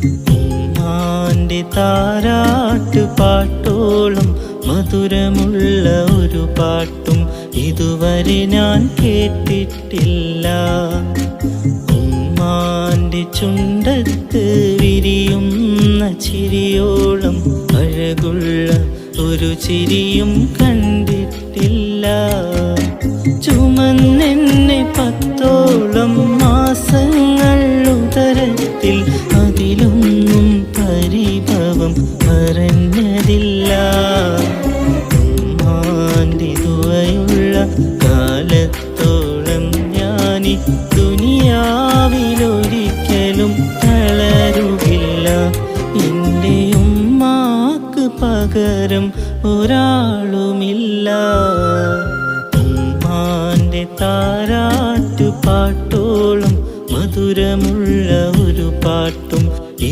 ഉമ്മാന്റെ താരാട്ട് പാട്ടോളം മധുരമുള്ള ഒരു പാട്ടും ഇതുവരെ ഞാൻ കേട്ടിട്ടില്ല. ഉമ്മാന്റെ ചുണ്ടത്ത് വിരിയുന്ന ചിരിയോളം അഴകുള്ള ഒരു ചിരിയും കണ്ടിട്ടില്ല. ചുമന്നെന്നെ 10ഓളം മാസങ്ങൾ ഉദരത്തിൽ, അതിലൊന്നും പരിഭവം പറഞ്ഞതില്ല. ഉമ്മാന്റെ ദുആയുള്ള കാലത്തോളം ഞാനീ ദുനിയാവിലൊരിക്കലും തളരുകില്ല. എൻ്റെ ഉമ്മാക്ക് പകരം ഒരാളുമില്ല. ഉമ്മാന്റെ താരാട്ട് പാട്ടോളം മധുരമുള്ള ഒരു പാട്ടും